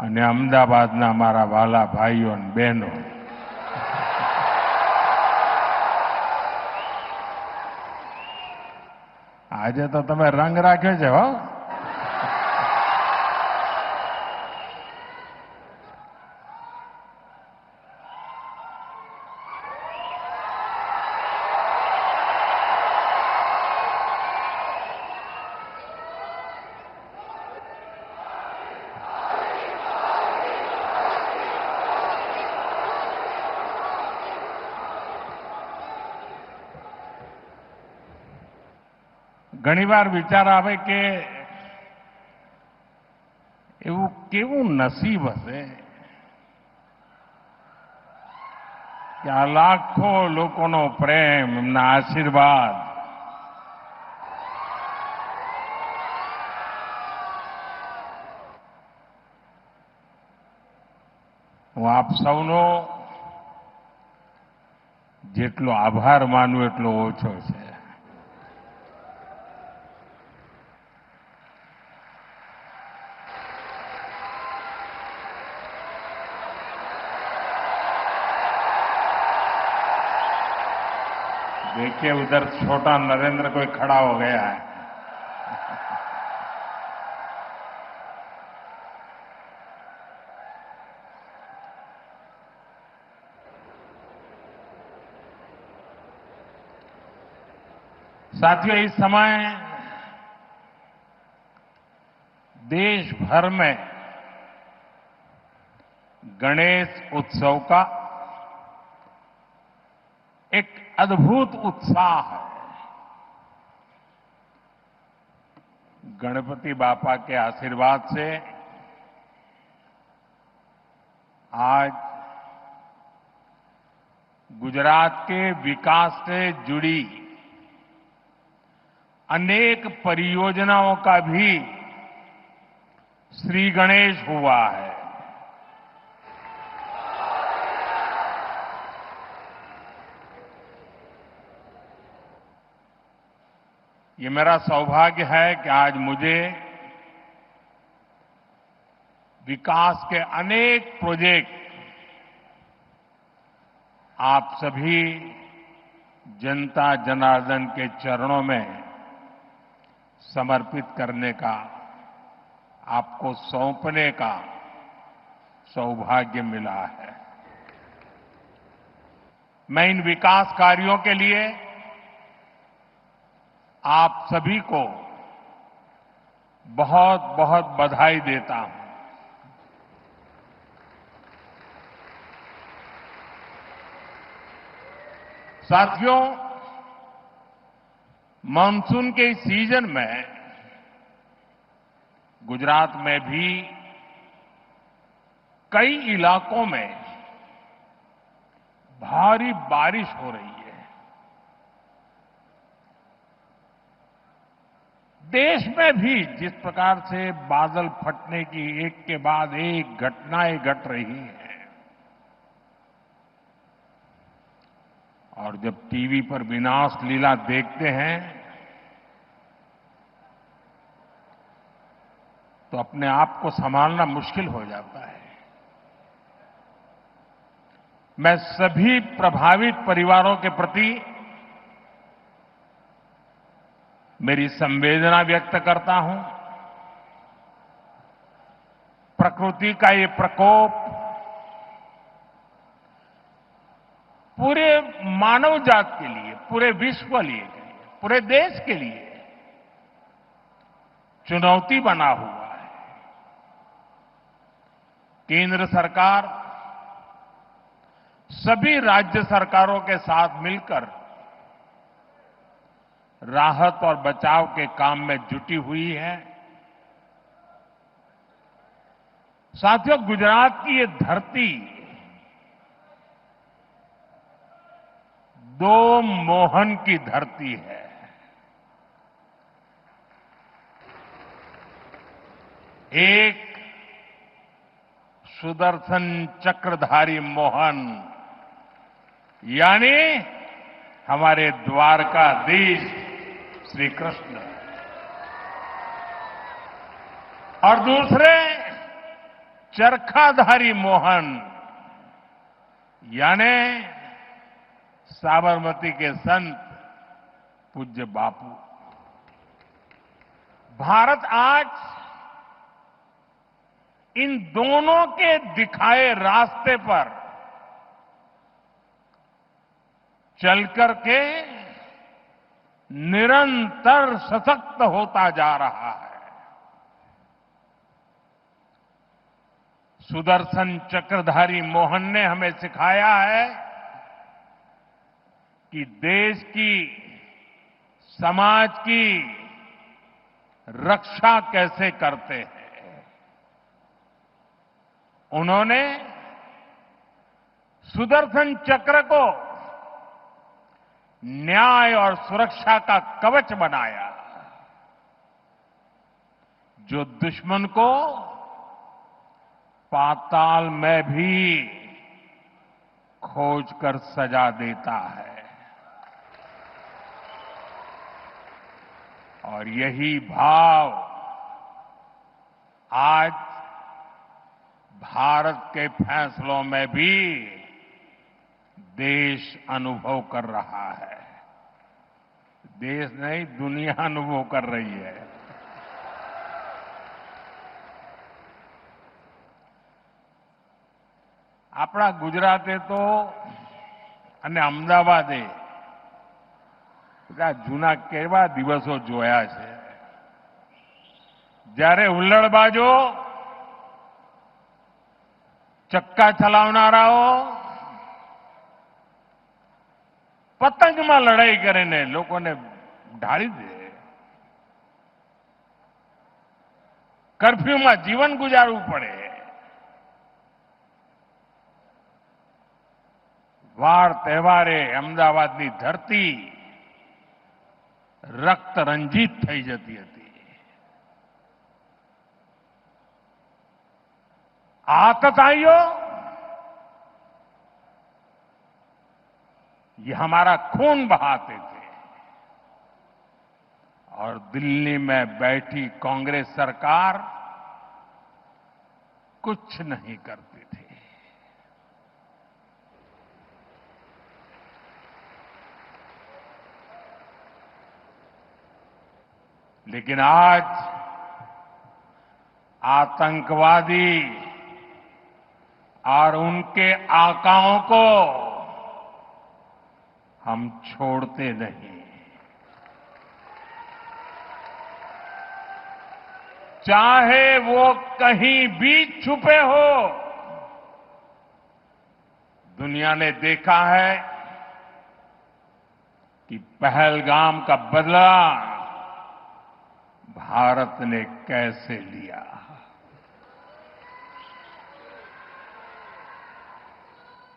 અને અમદાવાદના મારા વાલા ભાઈઓ અને બહેનો, આજે તો તમે રંગ રાખ્યો છે હો. ઘણીવાર વિચાર આવે કે એવું કેવું નસીબ હશે કે આ લાખો લોકોનો પ્રેમ, એમના આશીર્વાદ હું આપ સૌનો જેટલો આભાર માનું એટલો ઓછો છે. देखिए उधर छोटा नरेंद्र कोई खड़ा हो गया है. साथियों, इस समय देश भर में गणेश उत्सव का एक अद्भुत उत्साह है. गणपति बापा के आशीर्वाद से आज गुजरात के विकास से जुड़ी अनेक परियोजनाओं का भी श्री गणेश हुआ है. ये मेरा सौभाग्य है कि आज मुझे विकास के अनेक प्रोजेक्ट आप सभी जनता जनार्दन के चरणों में समर्पित करने का, आपको सौंपने का सौभाग्य मिला है. मैं इन विकास कार्यों के लिए आप सभी को बहुत बहुत बधाई देता हूं. साथियों, मानसून के इस सीजन में गुजरात में भी कई इलाकों में भारी बारिश हो रही है. देश में भी जिस प्रकार से बादल फटने की एक के बाद एक घटनाएं घट रही हैं, और जब टीवी पर विनाश लीला देखते हैं तो अपने आप को संभालना मुश्किल हो जाता है. मैं सभी प्रभावित परिवारों के प्रति मेरी संवेदना व्यक्त करता हूं. प्रकृति का ये प्रकोप पूरे मानव जात के लिए, पूरे विश्व के लिए, पूरे देश के लिए चुनौती बना हुआ है. केंद्र सरकार सभी राज्य सरकारों के साथ मिलकर राहत और बचाव के काम में जुटी हुई है. साथियों, गुजरात की ये धरती दो मोहन की धरती है. एक सुदर्शन चक्रधारी मोहन यानी हमारे द्वारकाधीश श्री कृष्ण, और दूसरे चरखाधारी मोहन यानी साबरमती के संत पूज्य बापू। भारत आज इन दोनों के दिखाए रास्ते पर चलकर के निरंतर सशक्त होता जा रहा है। सुदर्शन चक्रधारी मोहन ने हमें सिखाया है कि देश की, समाज की रक्षा कैसे करते हैं। उन्होंने सुदर्शन चक्र को न्याय और सुरक्षा का कवच बनाया, जो दुश्मन को पाताल में भी खोजकर सजा देता है। और यही भाव आज भारत के फैसलों में भी देश अनुभव कर रहा है। देश नहीं, दुनिया अनुभव कर रही है। આપણા ગુજરાતે તો અને અમદાવાદે બધા જૂના કેવા દિવસો જોયા છે, જ્યારે હુલ્લડબાજો, ચક્કા ચલાવનારાઓ પતંગમાં લડાઈ કરીને લોકોને ઢાળી દે, કર્ફ્યુમાં જીવન ગુજારવું પડે, વાર તહેવારે અમદાવાદની ધરતી રક્ત રંજીત થઈ જતી હતી। आतताइयों, ये हमारा खून बहाते थे और दिल्ली में बैठी कांग्रेस सरकार कुछ नहीं करती थी। लेकिन आज आतंकवादी और उनके आकाओं को हम छोड़ते नहीं। चाहे वो कहीं भी छुपे हो। दुनिया ने देखा है कि पहलगाम का बदला भारत ने कैसे लिया।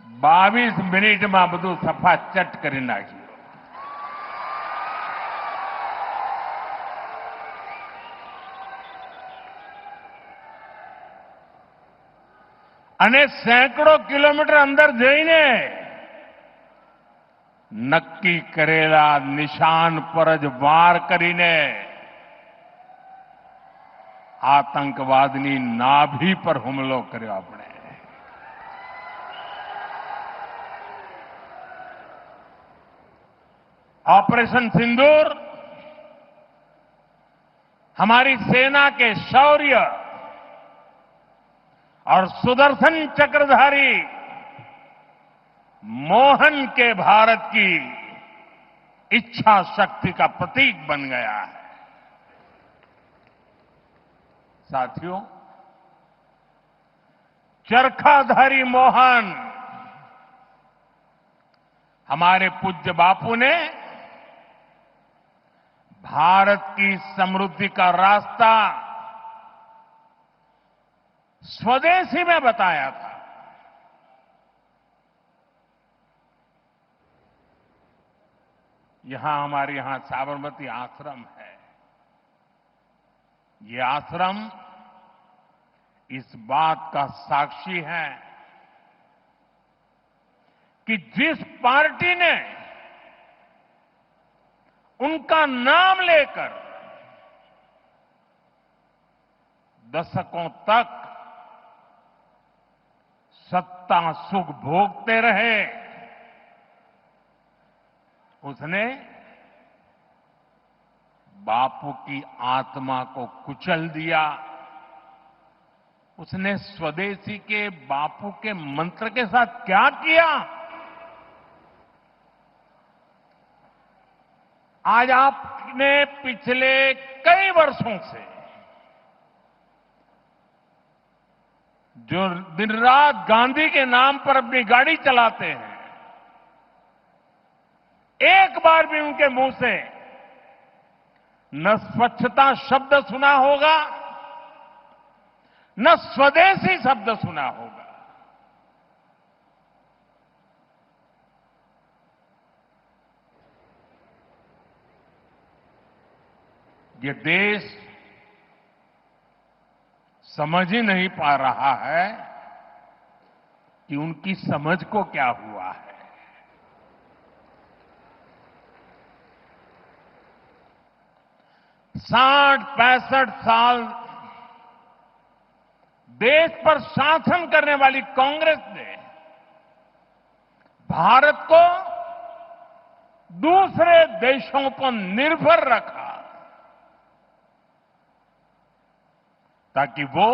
बावीस मिनिट में બધું સફા ચટ કરી નાખ્યું। અને સેંકડો કિલોમીટર અંદર જઈને નક્કી કરેલા નિશાન પર જ વાર કરીને આતંકવાદની નાભી પર હુમલો કર્યો આપણે। ऑपरेशन सिंदूर हमारी सेना के शौर्य और सुदर्शन चक्रधारी मोहन के भारत की इच्छा शक्ति का प्रतीक बन गया है। साथियों, चरखाधारी मोहन हमारे पूज्य बापू ने भारत की समृद्धि का रास्ता स्वदेशी में बताया था। हमारे यहां साबरमती आश्रम है। ये आश्रम इस बात का साक्षी है कि जिस पार्टी ने उनका नाम लेकर दशकों तक सत्ता सुख भोगते रहे, उसने बापू की आत्मा को कुचल दिया। उसने स्वदेशी के बापू के मंत्र के साथ क्या किया? आज आपने पिछले कई वर्षों से जो दिन रात गांधी के नाम पर अपनी गाड़ी चलाते हैं, एक बार भी उनके मुंह से न स्वच्छता शब्द सुना होगा, न स्वदेशी शब्द सुना होगा। ये देश समझ ही नहीं पा रहा है कि उनकी समझ को क्या हुआ है। 60-65 साल देश पर शासन करने वाली कांग्रेस ने भारत को दूसरे देशों पर निर्भर रखा ताकि वो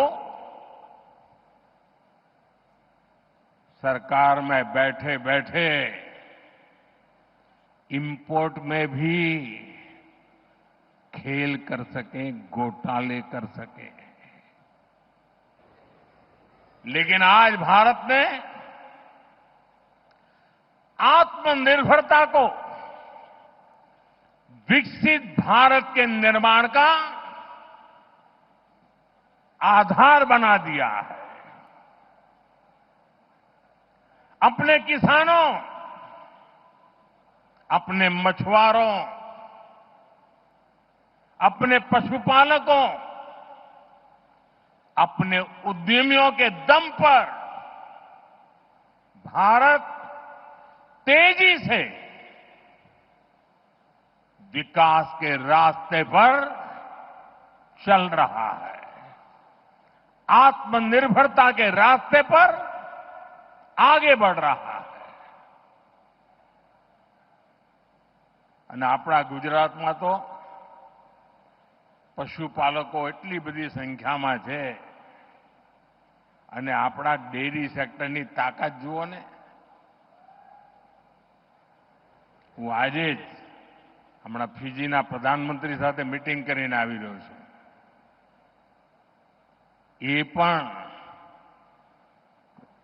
सरकार में बैठे बैठे इंपोर्ट में भी खेल कर सकें, घोटाले कर सकें। लेकिन आज भारत ने आत्मनिर्भरता को विकसित भारत के निर्माण का आधार बना दिया है। अपने किसानों, अपने मछुआरों, अपने पशुपालकों, अपने उद्यमियों के दम पर भारत तेजी से विकास के रास्ते पर चल रहा है। आत्मनिर्भरता के रास्ते पर आगे बढ़ रहा है। અને આપણા ગુજરાતમાં તો પશુપાલકો એટલી બધી સંખ્યામાં છે અને આપણા ડેરી સેક્ટરની તાકાત જુઓ ને। હું આજે જ હમણાં ફિજીના પ્રધાનમંત્રી સાથે મીટિંગ કરીને આવી રહ્યો છું। એ પણ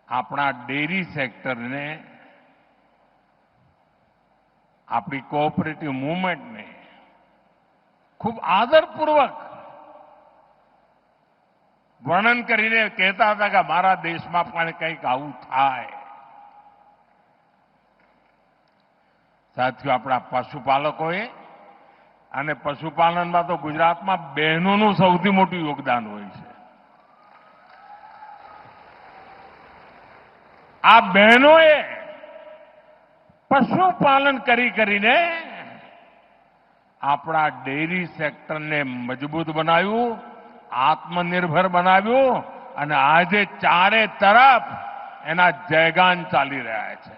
આપણા ડેરી સેક્ટરને, આપણી કોઓપરેટિવ મૂવમેન્ટને ખૂબ આદરપૂર્વક વર્ણન કરીને કહેતા હતા કે મારા દેશમાં પણ કંઈક આવું થાય। સાથીઓ, આપણા પશુપાલકોએ અને પશુપાલનમાં તો ગુજરાતમાં બહેનોનું સૌથી મોટું યોગદાન હોય છે। આ બહેનોએ પશુપાલન કરીને આપણા ડેરી સેક્ટરને મજબૂત બનાવ્યું, આત્મનિર્ભર બનાવ્યું અને આજે ચારે તરફ એના જયગાન ચાલી રહ્યા છે।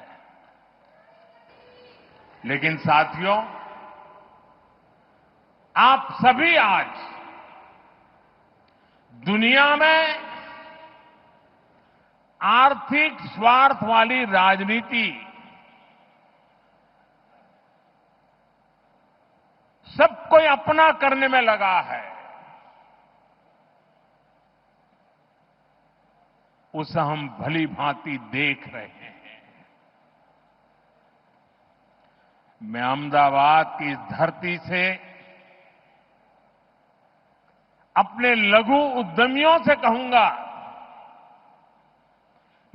लेकिन साथियों, आप सभी आज दुनिया में आर्थिक स्वार्थ वाली राजनीति सब कोई अपना करने में लगा है। उसे हम भली भांति देख रहे हैं। मैं अहमदाबाद की इस धरती से अपने लघु उद्यमियों से कहूंगा,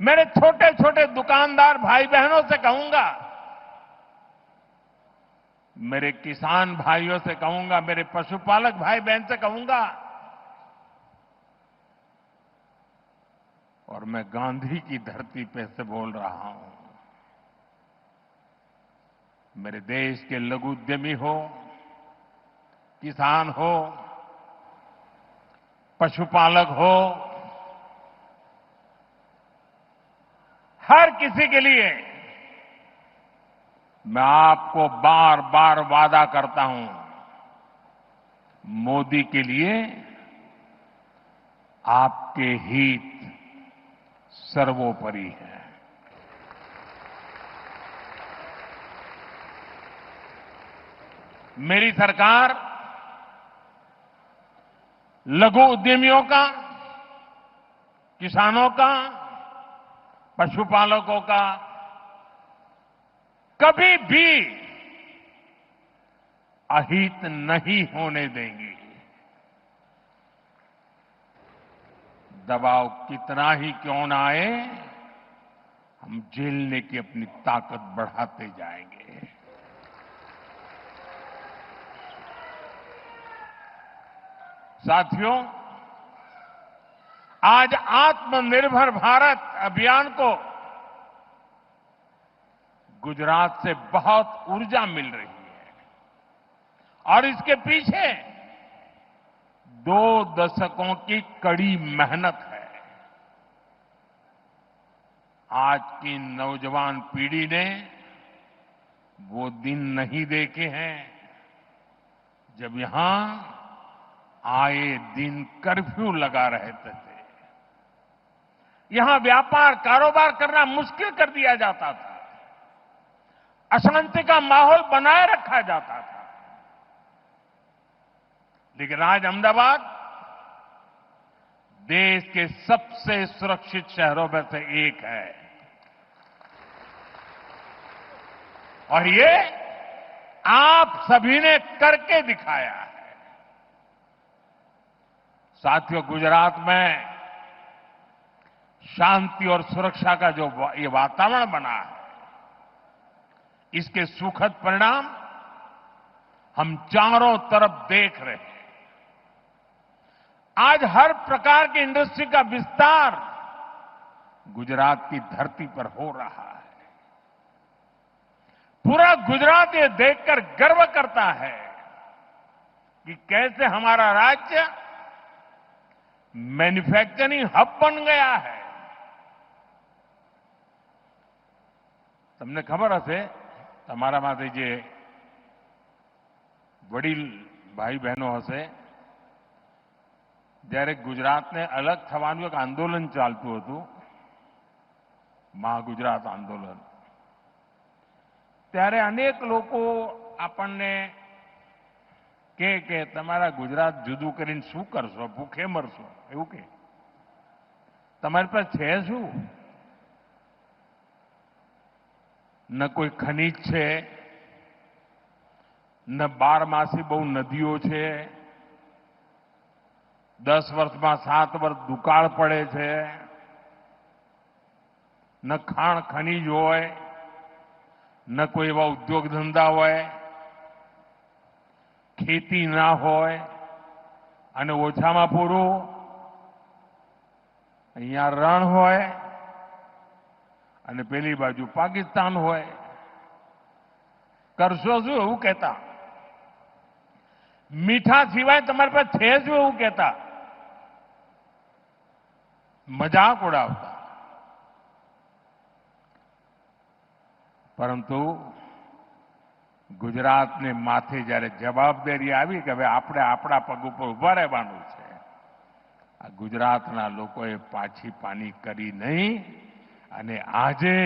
मेरे छोटे छोटे दुकानदार भाई बहनों से कहूंगा, मेरे किसान भाइयों से कहूंगा, मेरे पशुपालक भाई बहन से कहूंगा, और मैं गांधी की धरती पे से बोल रहा हूं, मेरे देश के लघु उद्यमी हो, किसान हो, पशुपालक हो, हर किसी के लिए मैं आपको बार बार वादा करता हूं, मोदी के लिए आपके हित सर्वोपरि है। मेरी सरकार लघु उद्यमियों का, किसानों का, पशुपालकों का कभी भी अहित नहीं होने देंगी। दबाव कितना ही क्यों ना आए, हम झेलने की अपनी ताकत बढ़ाते जाएंगे। साथियों, आज आत्मनिर्भर भारत अभियान को गुजरात से बहुत ऊर्जा मिल रही है और इसके पीछे 2 दशकों की कड़ी मेहनत है। आज की नौजवान पीढ़ी ने वो दिन नहीं देखे हैं जब यहां आए दिन कर्फ्यू लगा रहते थे। यहां व्यापार कारोबार करना मुश्किल कर दिया जाता था, अशांति का माहौल बनाए रखा जाता था। लेकिन आज अहमदाबाद देश के सबसे सुरक्षित शहरों में से एक है और ये आप सभी ने करके दिखाया है। साथियों, गुजरात में शांति और सुरक्षा का जो ये वातावरण बना है, इसके सुखद परिणाम हम चारों तरफ देख रहे हैं। आज हर प्रकार की इंडस्ट्री का विस्तार गुजरात की धरती पर हो रहा है। पूरा गुजरात ये देखकर गर्व करता है कि कैसे हमारा राज्य मैन्युफैक्चरिंग हब बन गया है। તમને ખબર હશે, તમારામાંથી જે વડીલ ભાઈ બહેનો હશે, જ્યારે ગુજરાતને અલગ થવાનું એક આંદોલન ચાલતું હતું, મહાગુજરાત આંદોલન, ત્યારે અનેક લોકો આપણને કે તમારા ગુજરાત જુદું કરીને શું કરશો, ભૂખે મરશો, એવું કે તમારી પાસે છે શું? न कोई खनिज છે, न 12 બહુ નદીઓ છે, 10 વર્ષમાં 7 વર્ષ દુકાળ પડે છે, ન ખાણ ખનીજ હોય, ન કોઈ એવા ઉદ્યોગ ધંધા હોય, ખેતી ના હોય અને ઓછામાં પૂરું અહીંયા રણ હોય અને પેલી બાજુ પાકિસ્તાન હોય. કરશો શું એવું કહેતા? મીઠા સિવાય તમારી પાસે છે શું એવું કહેતા? મજાક ઉડાવતા. પરંતુ ગુજરાતને માથે જ્યારે જવાબદારી આવી કે હવે આપણે આપણા પગ ઉપર ઉભા રહેવાનું છે, આ ગુજરાતના લોકોએ પાછી પાની કરી નહીં અને આજે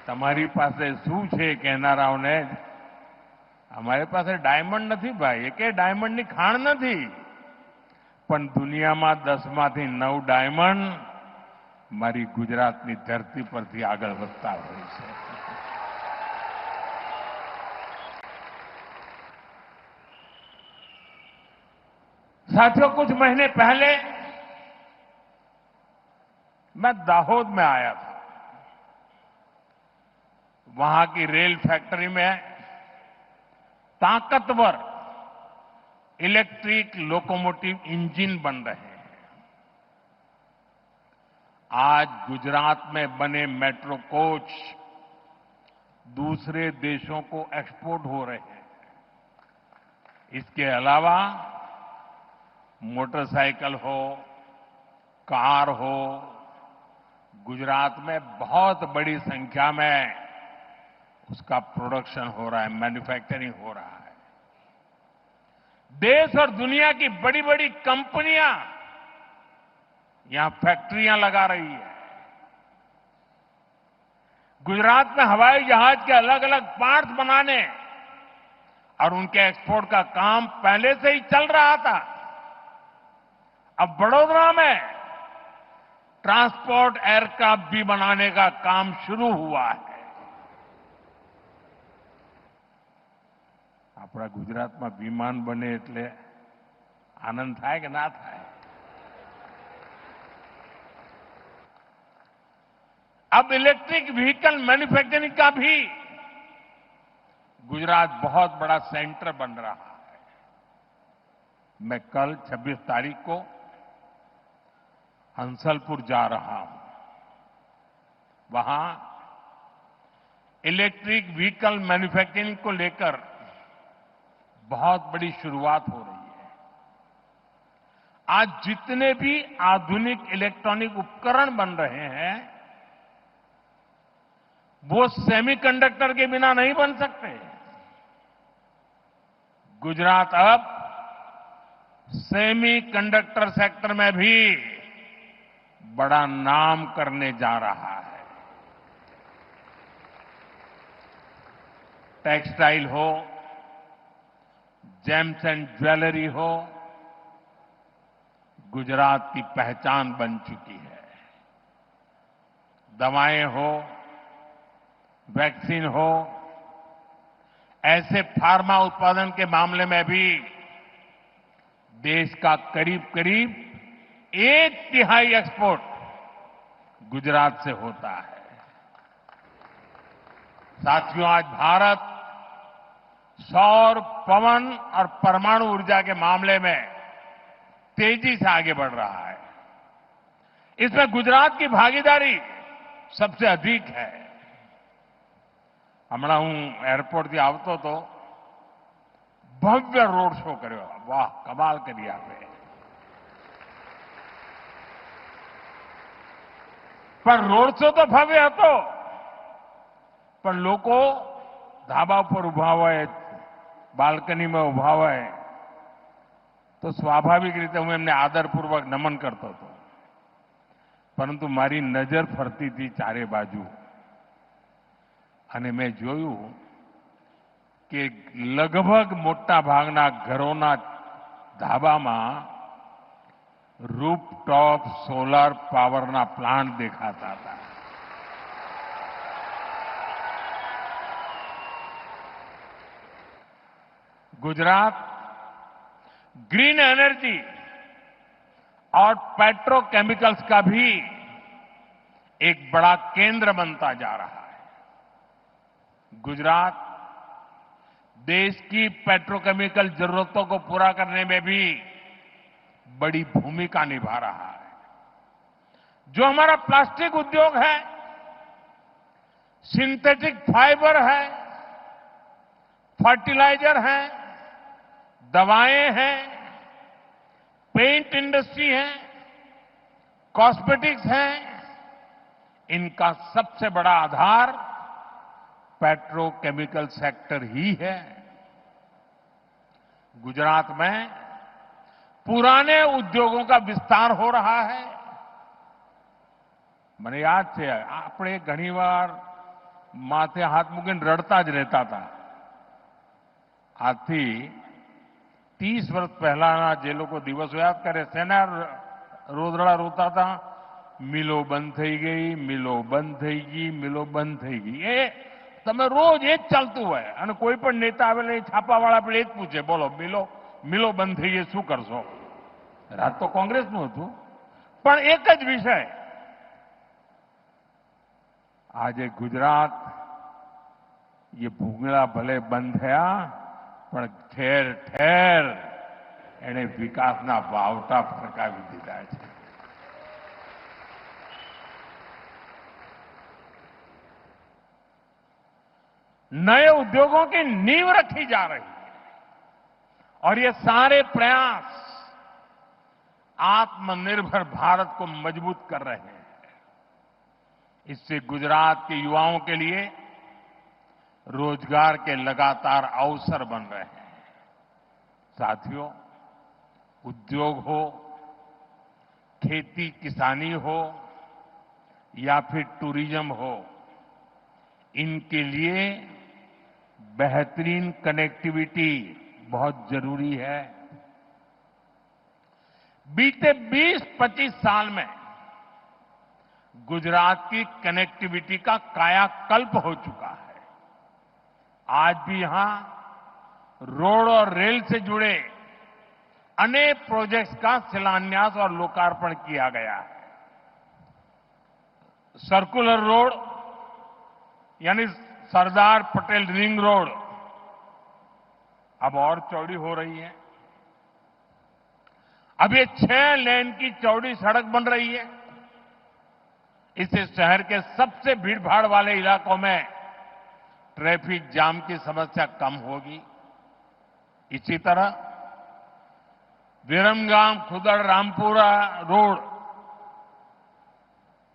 તમારી પાસે શું છે કહેનારાઓને, અમારી પાસે ડાયમંડ નથી ભાઈ, એકે ડાયમંડની ખાણ નથી, પણ દુનિયામાં 10માંથી 9 ડાયમંડ મારી ગુજરાતની ધરતી પરથી આગળ વધતા હોય છે. साथियों, कुछ महीने पहले मैं दाहोद में आया था. वहां की रेल फैक्ट्री में ताकतवर इलेक्ट्रिक लोकोमोटिव इंजन बन रहे हैं. आज गुजरात में बने मेट्रो कोच दूसरे देशों को एक्सपोर्ट हो रहे हैं. इसके अलावा मोटरसाइकिल हो, कार हो, गुजरात में बहुत बड़ी संख्या में उसका प्रोडक्शन हो रहा है, मैन्युफैक्चरिंग हो रहा है। देश और दुनिया की बड़ी बड़ी कंपनियां यहां फैक्ट्रियां लगा रही है। गुजरात में हवाई जहाज के अलग अलग पार्ट्स बनाने और उनके एक्सपोर्ट का काम पहले से ही चल रहा था। अब बड़ौदा में ट्रांसपोर्ट एयरक्राफ्ट भी बनाने का काम शुरू हुआ है। આપણા ગુજરાતમાં વિમાન બને એટલે આનંદ થાય કે ના થાય? अब इलेक्ट्रिक व्हीकल मैन्युफैक्चरिंग का भी गुजरात बहुत बड़ा सेंटर बन रहा है। मैं कल 26 तारीख को हंसलपुर जा रहा हूं। वहां इलेक्ट्रिक व्हीकल मैन्युफैक्चरिंग को लेकर बहुत बड़ी शुरुआत हो रही है। आज जितने भी आधुनिक इलेक्ट्रॉनिक उपकरण बन रहे हैं वो सेमीकंडक्टर के बिना नहीं बन सकते। गुजरात अब सेमीकंडक्टर सेक्टर में भी बड़ा नाम करने जा रहा है। टेक्सटाइल हो, जेम्स एंड ज्वेलरी हो, गुजरात की पहचान बन चुकी है। दवाएं हो, वैक्सीन हो, ऐसे फार्मा उत्पादन के मामले में भी देश का करीब करीब 1/3 एक्सपोर्ट गुजरात से होता है। साथियों, आज भारत सौर, पवन और परमाणु ऊर्जा के मामले में तेजी से आगे बढ़ रहा है। इसमें गुजरात की भागीदारी सबसे अधिक है। હમણાં હું એરપોર્ટથી આવતો હતો, ભવ્ય રોડ શો કર્યો। વાહ, કમાલ કરી આપે। પણ રોડ શો તો ભવ્ય હતો, પણ લોકો ધાબા પર ઉભા હોય, બાલ્કનીમાં ઉભા હોય તો સ્વાભાવિક રીતે હું એમને આદરપૂર્વક નમન કરતો હતો। પરંતુ મારી નજર ફરતી હતી ચારે બાજુ અને મેં જોયું કે લગભગ મોટા ભાગના ઘરોના ધાબામાં રૂફટોપ સોલાર પાવરના પ્લાન્ટ દેખાતા હતા। गुजरात ग्रीन एनर्जी और पेट्रोकेमिकल्स का भी एक बड़ा केंद्र बनता जा रहा है। गुजरात देश की पेट्रोकेमिकल जरूरतों को पूरा करने में भी बड़ी भूमिका निभा रहा है। जो हमारा प्लास्टिक उद्योग है, सिंथेटिक फाइबर है, फर्टिलाइजर है, दवाएं हैं, पेंट इंडस्ट्री है, कॉस्मेटिक्स है, इनका सबसे बड़ा आधार पेट्रोकेमिकल सेक्टर ही है। गुजरात में पुराने उद्योगों का विस्तार हो रहा है। મને યાદ છે, આપણે ઘણીવાર માથે હાથ મૂકીને રડતા જ રહેતા હતા। આજથી 30 વર્ષ પહેલાના જે લોકો દિવસો યાદ કરે, શેના રોદડા રોતા હતા? મિલો બંધ થઈ ગઈ, મિલો બંધ થઈ ગઈ, મિલો બંધ થઈ ગઈ। એ તમે રોજ એ જ ચાલતું હોય અને કોઈ પણ નેતા આવેલા એ છાપાવાળા આપણે એ જ પૂછે, બોલો મિલો બંધ થઈ ગઈ, શું કરશો? રાત તો કોંગ્રેસનું હતું, પણ એક જ વિષય। આજે ગુજરાત ये भूंगळा भले बंद थया, पण ठेर ठेर एणे विकासना वावटा फरकावी दीधा छे। नए उद्योगों की नींव रखी जा रही है और ये सारे प्रयास आत्मनिर्भर भारत को मजबूत कर रहे हैं। इससे गुजरात के युवाओं के लिए रोजगार के लगातार अवसर बन रहे हैं। साथियों, उद्योग हो, खेती किसानी हो या फिर टूरिज्म हो, इनके लिए बेहतरीन कनेक्टिविटी बहुत जरूरी है। बीते 20-25 साल में गुजरात की कनेक्टिविटी का कायाकल्प हो चुका है। आज भी यहां रोड और रेल से जुड़े अनेक प्रोजेक्ट्स का शिलान्यास और लोकार्पण किया गया है। सर्कुलर रोड यानी सरदार पटेल रिंग रोड अब और चौड़ी हो रही है। अब ये 6 लेन की चौड़ी सड़क बन रही है। इससे शहर के सबसे भीड़भाड़ वाले इलाकों में ट्रैफिक जाम की समस्या कम होगी। इसी तरह विरमगाम खुदड़ रामपुरा रोड,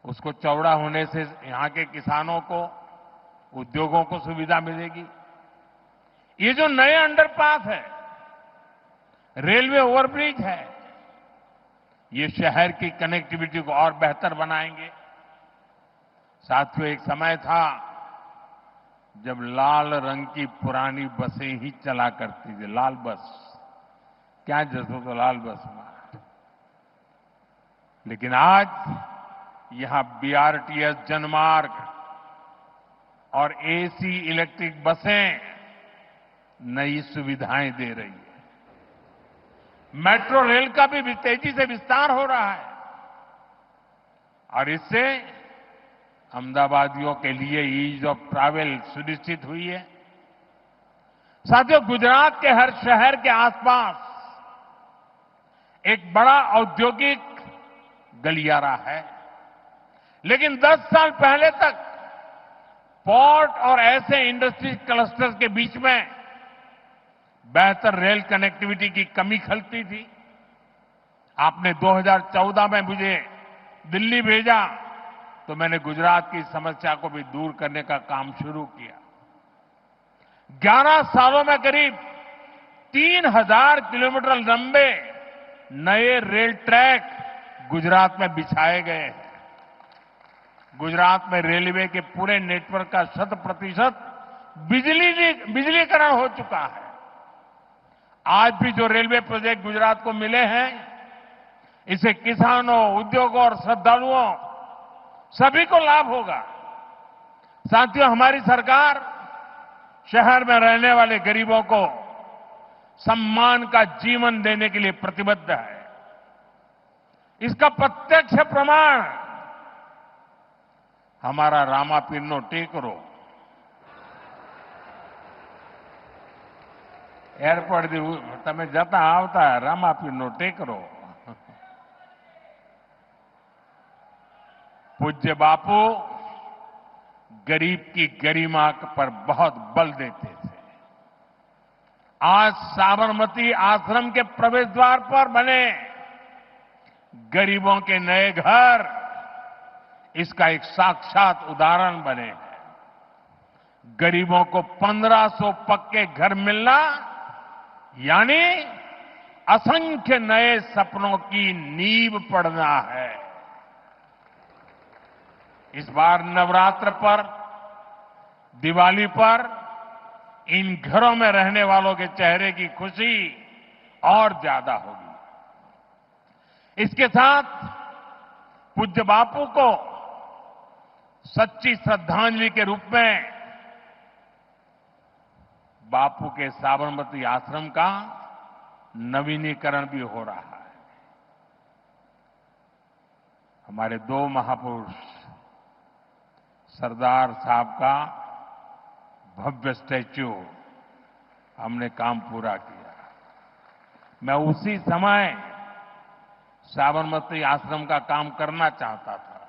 उसको चौड़ा होने से यहां के किसानों को, उद्योगों को सुविधा मिलेगी। ये जो नए अंडरपास है, रेलवे ओवरब्रिज है, ये शहर की कनेक्टिविटी को और बेहतर बनाएंगे। साथियों, एक समय था जब लाल रंग की पुरानी बसें ही चला करती थी। लाल बस, क्या जसो तो लाल बस में। लेकिन आज यहां बीआरटीएस जनमार्ग और एसी इलेक्ट्रिक बसें नई सुविधाएं दे रही है। मेट्रो रेल का भी तेजी से विस्तार हो रहा है और इससे अहमदाबादियों के लिए ईज ऑफ ट्रैवल सुनिश्चित हुई है। साथियों, गुजरात के हर शहर के आसपास एक बड़ा औद्योगिक गलियारा है, लेकिन 10 साल पहले तक पोर्ट और ऐसे इंडस्ट्री क्लस्टर्स के बीच में बेहतर रेल कनेक्टिविटी की कमी खलती थी। आपने 2014 में मुझे दिल्ली भेजा तो मैंने गुजरात की समस्या को भी दूर करने का काम शुरू किया। 11 सालों में करीब 3000 किलोमीटर लंबे नए रेल ट्रैक गुजरात में बिछाए गए हैं। गुजरात में रेलवे के पूरे नेटवर्क का 100% बिजलीकरण हो चुका है। आज भी जो रेलवे प्रोजेक्ट गुजरात को मिले हैं, इससे किसानों, उद्योगों और श्रद्धालुओं सभी को लाभ होगा। साथियों, हमारी सरकार शहर में रहने वाले गरीबों को सम्मान का जीवन देने के लिए प्रतिबद्ध है। इसका प्रत्यक्ष प्रमाण हमारा रामापीनो टेकरो एयरपोर्ट તમે જતા આવતા રામાપીરનો ટેકરો। पूज्य बापू गरीब की गरिमा पर बहुत बल देते थे। आज साबरमती आश्रम के प्रवेश द्वार पर बने गरीबों के नए घर इसका एक साक्षात उदाहरण बने हैं। गरीबों को 1500 पक्के घर मिलना यानी असंख्य नए सपनों की नींव पड़ना है। इस बार नवरात्र पर, दिवाली पर इन घरों में रहने वालों के चेहरे की खुशी और ज्यादा होगी। इसके साथ पूज्य बापू को सच्ची श्रद्धांजलि के रूप में बापू के साबरमती आश्रम का नवीनीकरण भी हो रहा है। हमारे 2 महापुरुष सरदार साहब का भव्य स्टैच्यू हमने काम पूरा किया। मैं उसी समय साबरमती आश्रम का काम करना चाहता था,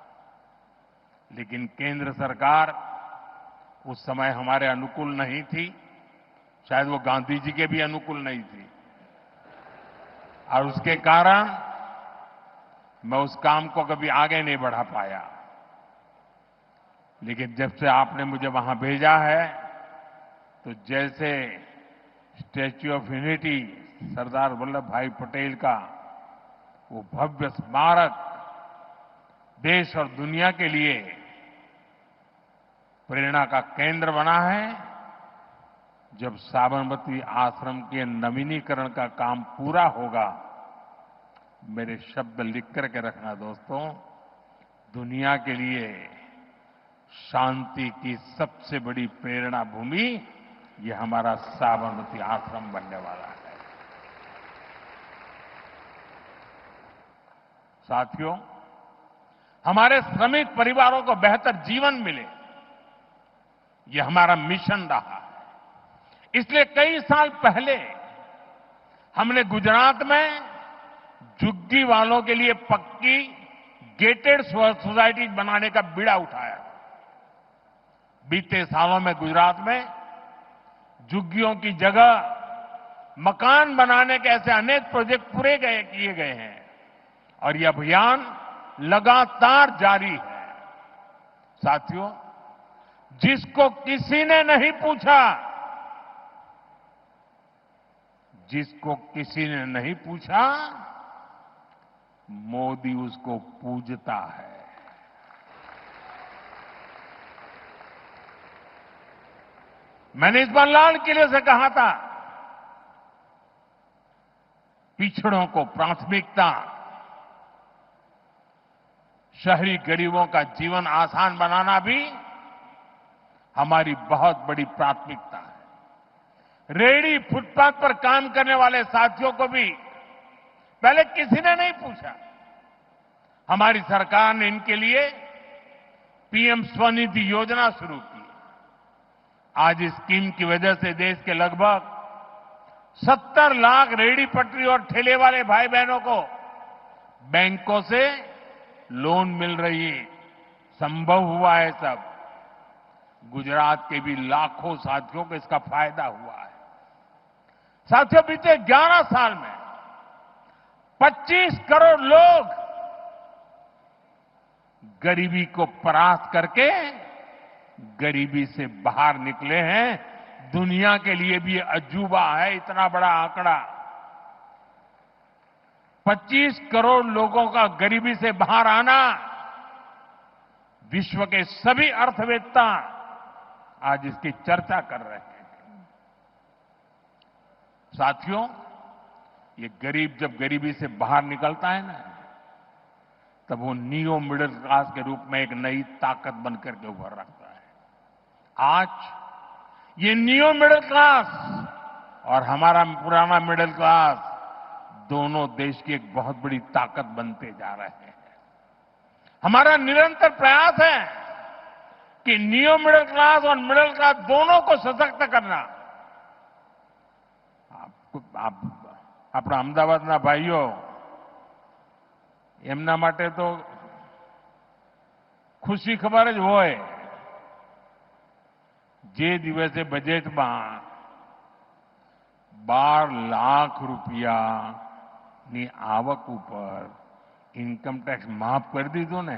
लेकिन केंद्र सरकार उस समय हमारे अनुकूल नहीं थी। शायद वो गांधी जी के भी अनुकूल नहीं थी और उसके कारण मैं उस काम को कभी आगे नहीं बढ़ा पाया। लेकिन जब से आपने मुझे वहां भेजा है तो जैसे statue of unity Sardar Vallabh भाई पटेल का वो भव्य स्मारक देश और दुनिया के लिए प्रेरणा का केंद्र बना है, जब साबरमती आश्रम के नवीनीकरण का काम पूरा होगा, मेरे शब्द लिख करके रखना दोस्तों, दुनिया के लिए शांति की सबसे बड़ी प्रेरणा भूमि ये हमारा साबरमती आश्रम बनने वाला है। साथियों, हमारे श्रमिक परिवारों को बेहतर जीवन मिले, ये हमारा मिशन रहा है। इसलिए कई साल पहले हमने गुजरात में झुग्गी वालों के लिए पक्की गेटेड सोसाइटी बनाने का बीड़ा उठाया। बीते सालों में गुजरात में झुग्गियों की जगह मकान बनाने के ऐसे अनेक प्रोजेक्ट किए गए हैं और यह अभियान लगातार जारी है। साथियों, जिसको किसी ने नहीं पूछा, मोदी उसको पूजता है। मैंने इस बार लाल किले से कहा था, पिछड़ों को प्राथमिकता, शहरी गरीबों का जीवन आसान बनाना भी हमारी बहुत बड़ी प्राथमिकता है। रेहड़ी फुटपाथ पर काम करने वाले साथियों को भी पहले किसी ने नहीं पूछा। हमारी सरकार ने इनके लिए पीएम स्वनिधि योजना शुरू की। आज इस स्कीम की वजह से देश के लगभग 70 लाख रेहड़ी पटरी और ठेले वाले भाई बहनों को बैंकों से लोन मिल रही है। संभव हुआ है सब। गुजरात के भी लाखों साथियों को इसका फायदा हुआ है। साथियों, बीते 11 साल में 25 करोड़ लोग गरीबी को परास्त करके गरीबी से बाहर निकले हैं। दुनिया के लिए भी अजूबा है इतना बड़ा आंकड़ा। 25 करोड़ लोगों का गरीबी से बाहर आना, विश्व के सभी अर्थवेत्ता आज इसकी चर्चा कर रहे हैं। साथियों, ये गरीब जब गरीबी से बाहर निकलता है ना, तब वो नियो मिडिल क्लास के रूप में एक नई ताकत बनकर के उभर रखता है। आज ये नियो मिडिल क्लास और हमारा पुराना मिडिल क्लास दोनों देश की एक बहुत बड़ी ताकत बनते जा रहे हैं। हमारा निरंतर प्रयास है कि नियो मिडिल क्लास और मिडिल क्लास दोनों को सशक्त करना। આપણા અમદાવાદના ભાઈઓ, એમના માટે તો ખુશી ખબર જ હોય, જે દિવસે બજેટમાં 12 લાખ રૂપિયાની આવક ઉપર ઇન્કમ ટેક્સ માફ કરી દીધો ને,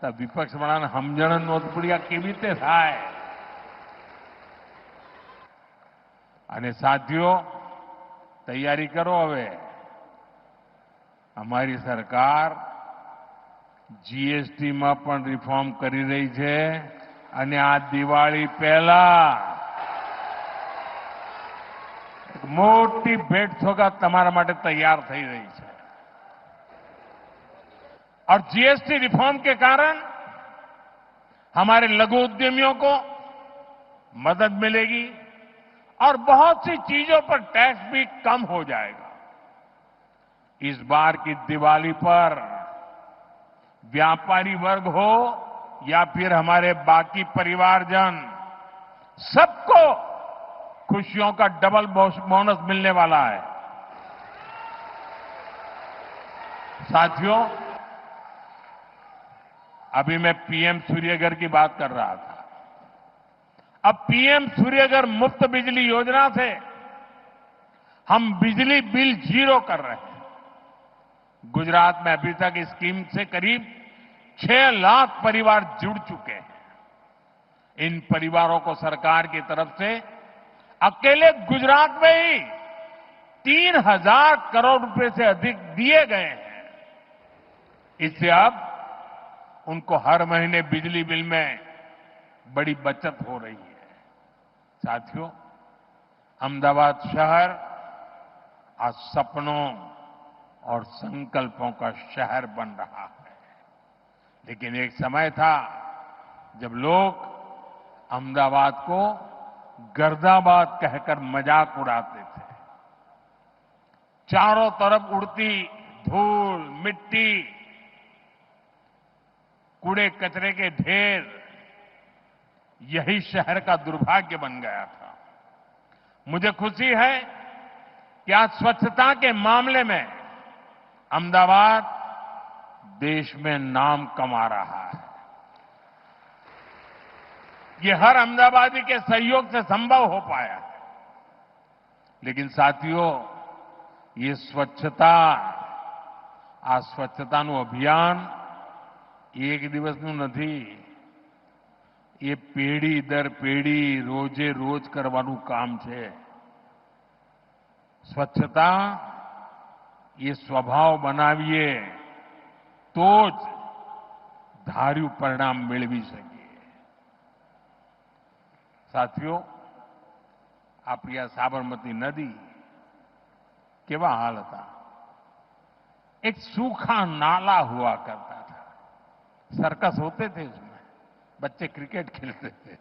તો વિપક્ષવાળાને સમજણ નહોતી પડી આ કેવી રીતે થાય। અને સાથીઓ, તૈયારી કરો હવે। અમારી સરકાર જીએસટીમાં પણ રિફોર્મ કરી રહી છે અને આ દિવાળી પહેલા મોટી ભેટ સોગાદ તમારા માટે તૈયાર થઈ રહી છે। और जीएसटी रिफॉर्म के कारण हमारे लघु उद्यमियों को मदद मिलेगी और बहुत सी चीजों पर टैक्स भी कम हो जाएगा। इस बार की दिवाली पर व्यापारी वर्ग हो या फिर हमारे बाकी परिवारजन, सबको खुशियों का डबल बोनस मिलने वाला है। साथियों, अभी मैं पीएम सूर्यघर की बात कर रहा था। अब पीएम सूर्यघर मुफ्त बिजली योजना से हम बिजली बिल जीरो कर रहे हैं। गुजरात में अभी तक इस स्कीम से करीब 6 लाख परिवार जुड़ चुके हैं। इन परिवारों को सरकार की तरफ से अकेले गुजरात में ही 3,000 करोड़ रुपए से अधिक दिए गए हैं। इससे अब उनको हर महीने बिजली बिल में बड़ी बचत हो रही है। साथियों, अहमदाबाद शहर आज सपनों और संकल्पों का शहर बन रहा है। लेकिन एक समय था जब लोग अहमदाबाद को गर्दाबाद कहकर मजाक उड़ाते थे। चारों तरफ उड़ती धूल, मिट्टी, कूड़े कचरे के ढेर, यही शहर का दुर्भाग्य बन गया था। मुझे खुशी है कि आज स्वच्छता के मामले में अहमदाबाद देश में नाम कमा रहा है। ये हर अहमदाबादी के सहयोग से संभव हो पाया है। लेकिन साथियों, ये स्वच्छता आ स्वच्छताનું અભિયાન એક દિવસનું નથી। એ પેઢી દર પેઢી રોજે રોજ કરવાનું કામ છે। स्वच्छता ये स्वभाव बनाવીએ તો જ ધાર્યું પરિણામ મેળવી શકીએ। साथियों, આપણી આ સાબરમતી નદી કેવા हाल था। एक सूखा नाला हुआ करता था, सर्कस होते थे उसमें, बच्चे क्रिकेट खेलते थे।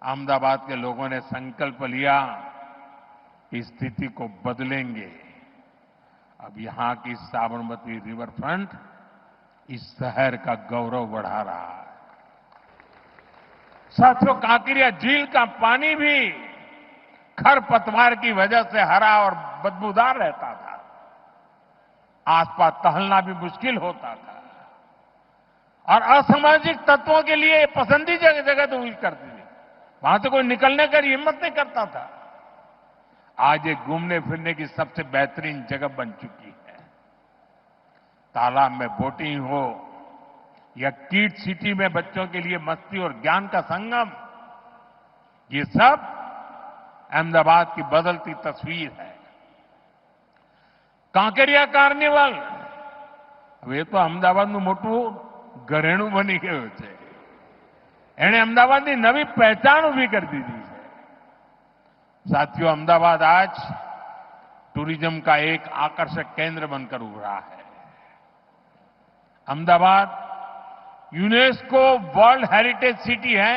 अहमदाबाद के लोगों ने संकल्प लिया इस स्थिति को बदलेंगे। अब यहां की साबरमती रिवर फ्रंट इस शहर का गौरव बढ़ा रहा है। साथियों, कांकरिया झील का पानी भी खरपतवार की वजह से हरा और बदबूदार रहता था। आसपास टहलना भी मुश्किल होता था और असामाजिक तत्वों के लिए पसंदीदा जगह हुई करती थी। वहां से कोई निकलने की हिम्मत नहीं करता था। आज ये घूमने फिरने की सबसे बेहतरीन जगह बन चुकी है। तालाब में बोटिंग हो या किड सिटी में बच्चों के लिए मस्ती और ज्ञान का संगम, ये सब अहमदाबाद की बदलती तस्वीर है। કાંકરિયા કાર્નિવલ હવે તો અમદાવાદનું મોટું ઘરેણું બની ગયું છે। એણે અમદાવાદની નવી પહેચાન ઊભી કરી દીધી છે। साथियों, अहमदाबाद आज टूरिज्म का एक आकर्षक केंद्र बनकर उभरा है। Ahmedabad UNESCO world heritage city है।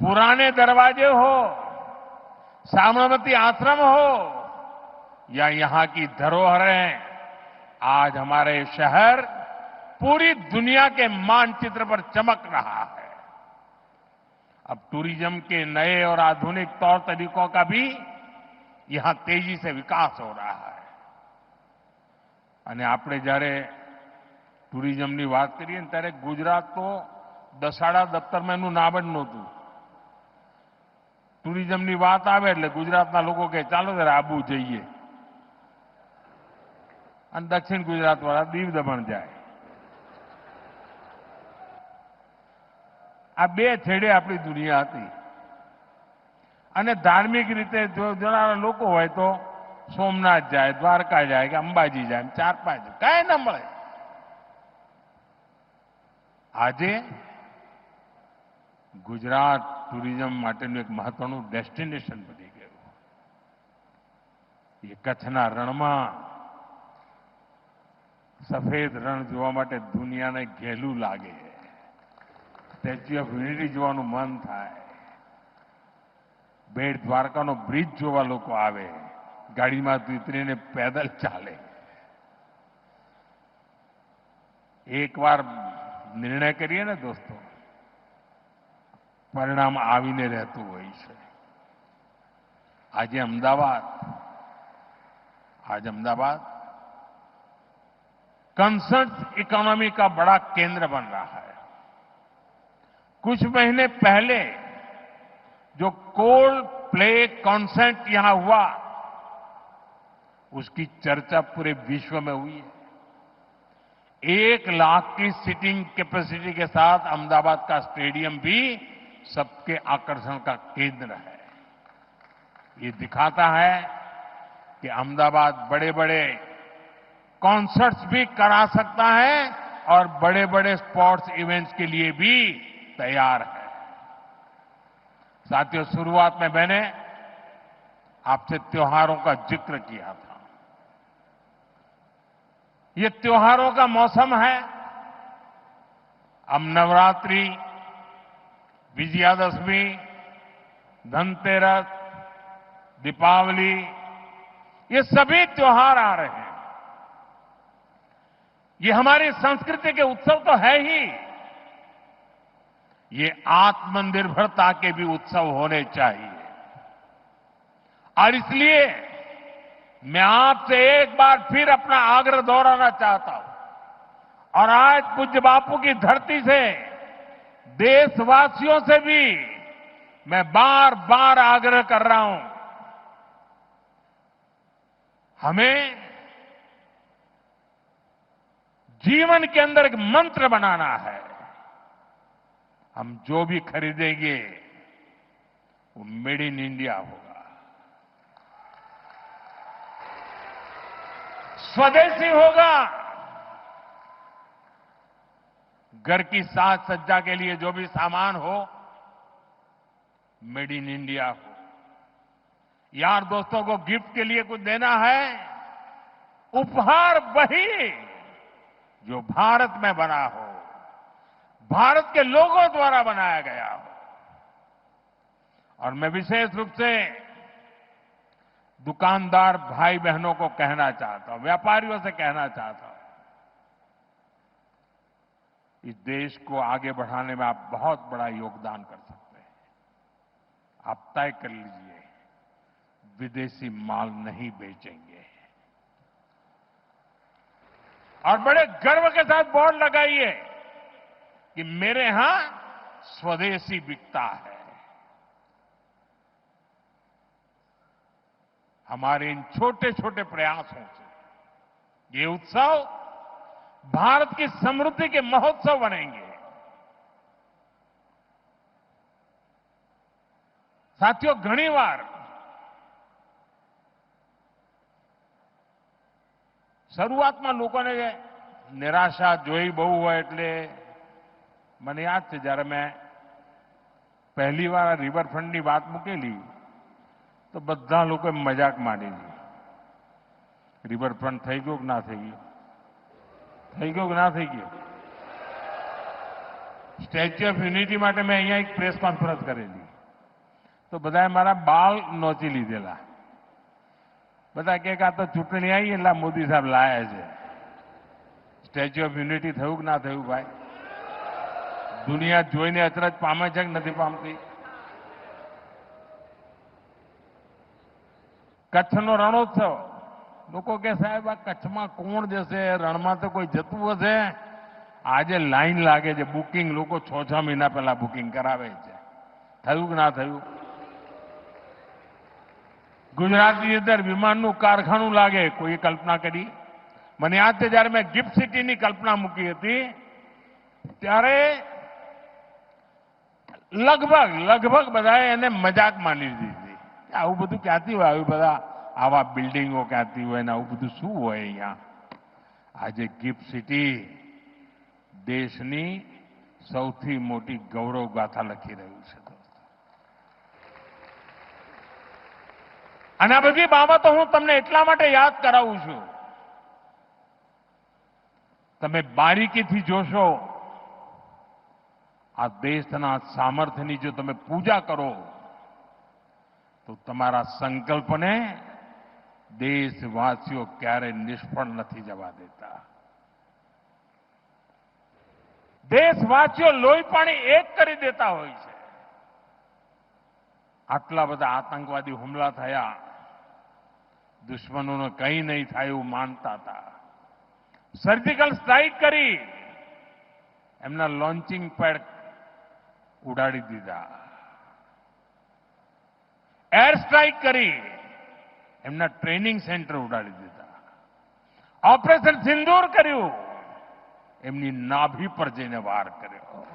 पुराने दरवाजे हो, साबरमती आश्रम हो या यहां की धरोहरें, आज हमारे शहर पूरी दुनिया के मानचित्र पर चमक रहा है। अब टूरिज्म के नए और आधुनिक तौर तरीकों का भी यहां तेजी से विकास हो रहा है। અને આપણે જ્યારે ટુરિઝમની વાત કરીએ ને ત્યારે ગુજરાત તો દસાડા દફતરમાં એનું નામ જ નહોતું। ટુરિઝમની વાત આવે એટલે ગુજરાતના લોકો કહે ચાલો જરા આબુ જઈએ, અને દક્ષિણ ગુજરાતવાળા દીવ દમણ જાય। આ બે છેડે આપણી દુનિયા હતી। અને ધાર્મિક રીતે જો જરા લોકો હોય તો સોમનાથ જાય, દ્વારકા જાય કે અંબાજી જાય, 4-5 કાંઈ ન મળે। આજે ગુજરાત ટુરિઝમ માટેનું એક મહત્વનું ડેસ્ટિનેશન બની ગયું। એ કચ્છના રણમાં સફેદ રણ જોવા માટે દુનિયાને ઘેલું લાગે। સ્ટેચ્યુ ઓફ યુનિટી જોવાનું મન થાય। બેટ દ્વારકાનો બ્રિજ જોવા લોકો આવે, ગાડીમાંથી ઉતરીને પેદલ ચાલે। એકવાર નિર્ણય કરીએ ને દોસ્તો, પરિણામ આવીને રહેતું હોય છે। आज अहमदाबाद कंसर्ट इकोनॉमी का बड़ा केंद्र बन रहा है। कुछ महीने पहले जो कोल्ड प्ले कॉन्सर्ट यहां हुआ, उसकी चर्चा पूरे विश्व में हुई है। 1 लाख की सीटिंग कैपेसिटी के साथ अहमदाबाद का स्टेडियम भी सबके आकर्षण का केंद्र है। ये दिखाता है कि अहमदाबाद बड़े बड़े कॉन्सर्ट्स भी करा सकता है और बड़े बड़े स्पोर्ट्स इवेंट्स के लिए भी तैयार है। साथियों, शुरुआत में मैंने आपसे त्योहारों का जिक्र किया था। ये त्योहारों का मौसम है। अब नवरात्रि, विजयादशमी, धनतेरस, दीपावली, ये सभी त्योहार आ रहे हैं। ये हमारी संस्कृति के उत्सव तो है ही, ये आत्मनिर्भरता के भी उत्सव होने चाहिए। और इसलिए मैं आपसे एक बार फिर अपना आग्रह दोहराना चाहता हूं और आज पूज्य बापू की धरती से देशवासियों से भी मैं बार बार आग्रह कर रहा हूं, हमें जीवन के अंदर एक मंत्र बनाना है। हम जो भी खरीदेंगे वो मेड इन इंडिया होगा, स्वदेशी होगा। घर की साज सज्जा के लिए जो भी सामान हो, मेड इन इंडिया हो। यार दोस्तों को गिफ्ट के लिए कुछ देना है, उपहार वही जो भारत में बना हो, भारत के लोगों द्वारा बनाया गया हो। और मैं विशेष रूप से दुकानदार भाई बहनों को कहना चाहता हूं, व्यापारियों से कहना चाहता हूं, इस देश को आगे बढ़ाने में आप बहुत बड़ा योगदान कर सकते हैं। आप तय कर लीजिए, विदेशी माल नहीं बेचेंगे। और बड़े गर्व के साथ बोर्ड लगाइए कि मेरे यहां स्वदेशी बिकता है। हमारे इन छोटे छोटे प्रयासों से ये उत्सव भारत की समृद्धि के महोत्सव बनेंगे। साथियों, घनी बार શરૂઆતમાં લોકોને નિરાશા જોઈ બહુ હોય એટલે મને યાદ છે જ્યારે મેં પહેલી વાર રિવરફ્રન્ટની વાત મૂકેલી તો બધા લોકોએ મજાક માંડેલી। રિવરફ્રન્ટ થઈ ગયો કે ના થઈ ગયો? થઈ ગયો કે ના થઈ ગયો? સ્ટેચ્યુ ઓફ યુનિટી માટે મેં અહીંયા એક પ્રેસ કોન્ફરન્સ કરેલી તો બધાએ મારા બાલ નોચી લીધેલા। બધા કે આ તો ચૂંટણી આવી એટલે મોદી સાહેબ લાયા છે। સ્ટેચ્યુ ઓફ યુનિટી થયું કે ના થયું ભાઈ? દુનિયા જોઈને અચરજ પામે છે કે નથી પામતી? કચ્છનો રણોત્સવ, લોકો કે સાહેબ આ કચ્છમાં કોણ જશે? રણમાં તો કોઈ જતું હશે? આજે લાઈન લાગે છે, બુકિંગ લોકો 6-6 મહિના પહેલા બુકિંગ કરાવે છે। થયું કે ના થયું? ગુજરાતની અંદર વિમાનનું કારખાનું લાગે, કોઈએ કલ્પના કરી? મને યાદ છે જ્યારે મેં ગિફ્ટ સિટીની કલ્પના મૂકી હતી ત્યારે લગભગ બધાએ એને મજાક માની લીધી। આવું બધું ક્યાંથી હોય? આવું બધા આવા બિલ્ડિંગો ક્યાંથી હોય ને આવું બધું શું હોય અહીંયા? આજે ગિફ્ટ સિટી દેશની સૌથી મોટી ગૌરવ ગાથા લખી રહ્યું છે। અને આ બધી બાબતો હું તમને એટલા માટે યાદ કરાવું છું, તમે બારીકીથી જોશો આ દેશના સામર્થ્યની જો તમે પૂજા કરો તો તમારા સંકલ્પને દેશવાસીઓ ક્યારે નિષ્ફળ નથી જવા દેતા। દેશવાસીઓ લોહી પાણી એક કરી દેતા હોય છે। આટલા બધા આતંકવાદી હુમલા થયા, દુશ્મનોને કંઈ નહીં થાય એવું માનતા હતા। સર્જિકલ સ્ટ્રાઇક કરી એમના લોન્ચિંગ પેડ ઉડાડી દીધા, એર સ્ટ્રાઇક કરી એમના ટ્રેનિંગ સેન્ટર ઉડાડી દીધા, ઓપરેશન સિંદૂર કર્યું એમની નાભી પર જઈને વાર કર્યો.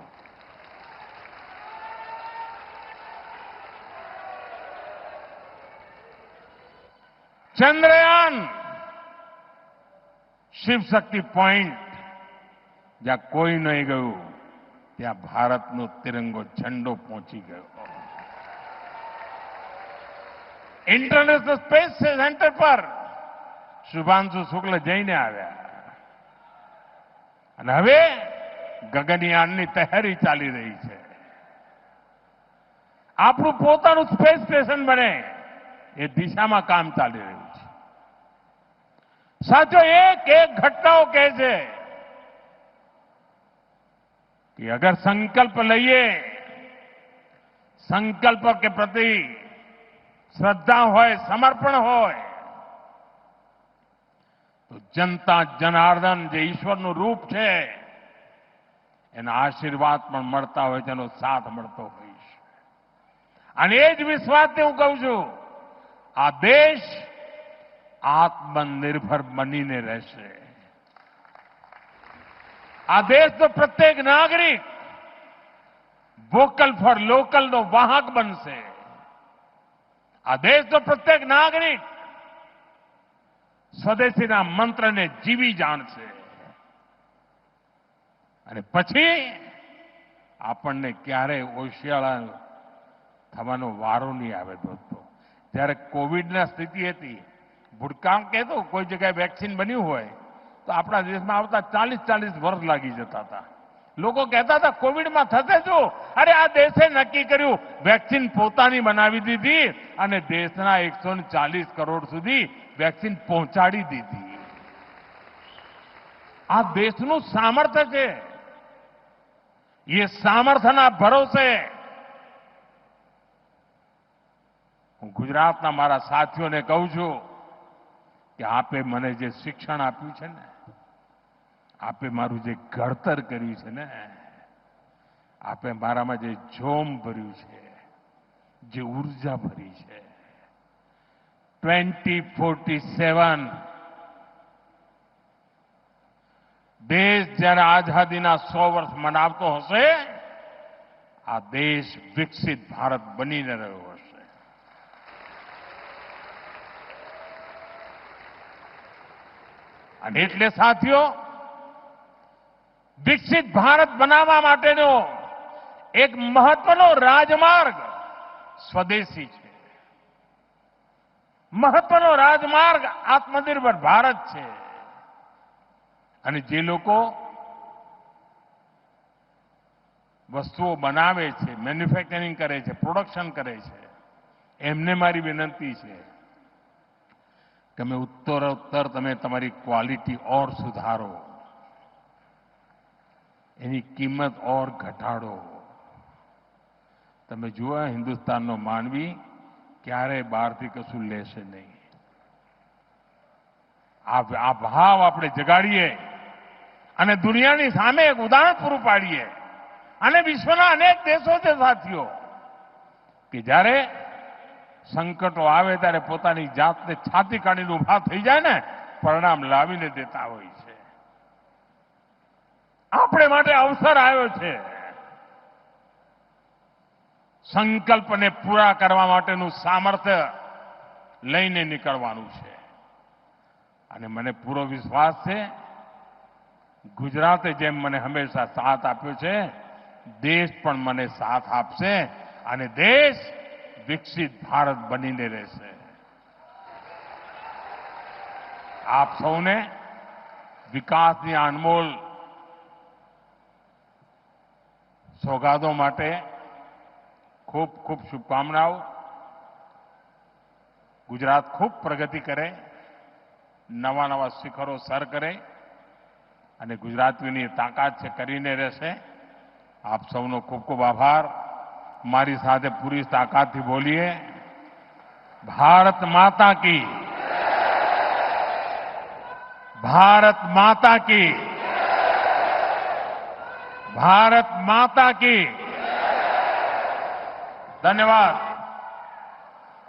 ચંદ્રયાન શિવશક્તિ પોઈન્ટ જ્યાં કોઈ નહીં ગયું ત્યાં ભારતનો તિરંગો ઝંડો પહોંચી ગયો. ઇન્ટરનેશનલ સ્પેસ સેન્ટર પર શુભાંશુ શુક્લ જઈને આવ્યા અને હવે ગગનયાનની તૈયારી ચાલી રહી છે. આપણું પોતાનું સ્પેસ સ્ટેશન બને એ દિશામાં કામ ચાલી રહ્યું છે. સાચો એક એક ઘટનાઓ કહે છે कि अगर संकल्प लइए, संकल्प के प्रति श्रद्धा होय, समर्पण होय, तो जनता जनार्दन जे ईश्वरનું રૂપ છે એના આશીર્વાદ પણ મળતા હોય છે, એનો સાથ મળતો હોય છે. અને એ જ વિશ્વાસથી હું કહું છું, આ દેશ આત્મનિર્ભર બનીને રહેશે. આ દેશનો પ્રત્યેક નાગરિક વોકલ ફોર લોકલનો વાહક બનશે. આ દેશનો પ્રત્યેક નાગરિક સ્વદેશીના મંત્રને જીવી જાણશે. અને પછી આપણને ક્યારેય ઓશિયાળા થવાનો વારો નહીં આવે. દોસ્તો, જ્યારે કોવિડની સ્થિતિ હતી, ભૂતકાળ કહેતો કોઈ જગ્યાએ વેક્સિન બન્યું હોય તો આપણા દેશમાં આવતા 40-40 વર્ષ લાગી જતા હતા. લોકો કહેતા હતા કોવિડમાં થશે શું? અરે આ દેશે નક્કી કર્યું, વેક્સિન પોતાની બનાવી દીધી અને દેશના 140 કરોડ સુધી વેક્સિન પહોંચાડી દીધી. આ દેશનું સામર્થ્ય છે. એ સામર્થ્યના ભરોસે હું ગુજરાતના મારા સાથીઓને કહું છું કે આપે મને જે શિક્ષણ આપ્યું છે ને, આપે મારું જે ઘડતર કર્યું છે ને, આપે મારામાં જે જોમ ભર્યું છે, જે ઉર્જા ભરી છે, 2047 દેશ જ્યારે આઝાદીના 100 વર્ષ મનાવતો હશે, આ દેશ વિકસિત ભારત બનીને રહ્યો હશે. અને એટલે સાથીઓ, વિકસિત ભારત બનાવવા માટેનો એક મહત્વનો રાજમાર્ગ સ્વદેશી છે. મહત્વનો રાજમાર્ગ આત્મનિર્ભર ભારત છે. અને જે લોકો વસ્તુઓ બનાવે છે, મેન્યુફેક્ચરિંગ કરે છે, પ્રોડક્શન કરે છે, એમને મારી વિનંતી છે કે તમે ઉત્તરોત્તર તમે તમારી ક્વોલિટી ઓર સુધારો, એની કિંમત ઓર ઘટાડો. તમે જુઓ, હિન્દુસ્તાનનો માનવી ક્યારેય બહારથી કશું લેશે નહીં. આ ભાવ આપણે જગાડીએ અને દુનિયાની સામે એક ઉદાહરણ પૂરું પાડીએ. અને વિશ્વના અનેક દેશો છે સાથીઓ કે જ્યારે સંકટો આવે ત્યારે પોતાની જાતને છાતી કાઢીને ઉભા થઈ જાય ને, પરિણામ લાવીને દેતા હોય છે. આપણે માટે અવસર આવ્યો છે. સંકલ્પને પૂરા કરવા માટેનું સામર્થ્ય લઈને નીકળવાનું છે. અને મને પૂરો વિશ્વાસ છે, ગુજરાતે જેમ મને હંમેશા સાથ આપ્યો છે, દેશ પણ મને સાથ આપશે અને દેશ વિકસિત ભારત બનીને રહેશે. આપ સૌને વિકાસની અનમોલ સોગાદો માટે ખૂબ ખૂબ શુભકામનાઓ. ગુજરાત ખૂબ પ્રગતિ કરે, નવા નવા શિખરો સર કરે અને ગુજરાતીઓની તાકાત છે કરીને રહેશે. આપ સૌનો ખૂબ ખૂબ આભાર. મારી સાથે પૂરી તાકાતથી બોલીએ, ભારત માતા કી, ભારત માતા કી, ભારત માતા કી. ધન્યવાદ.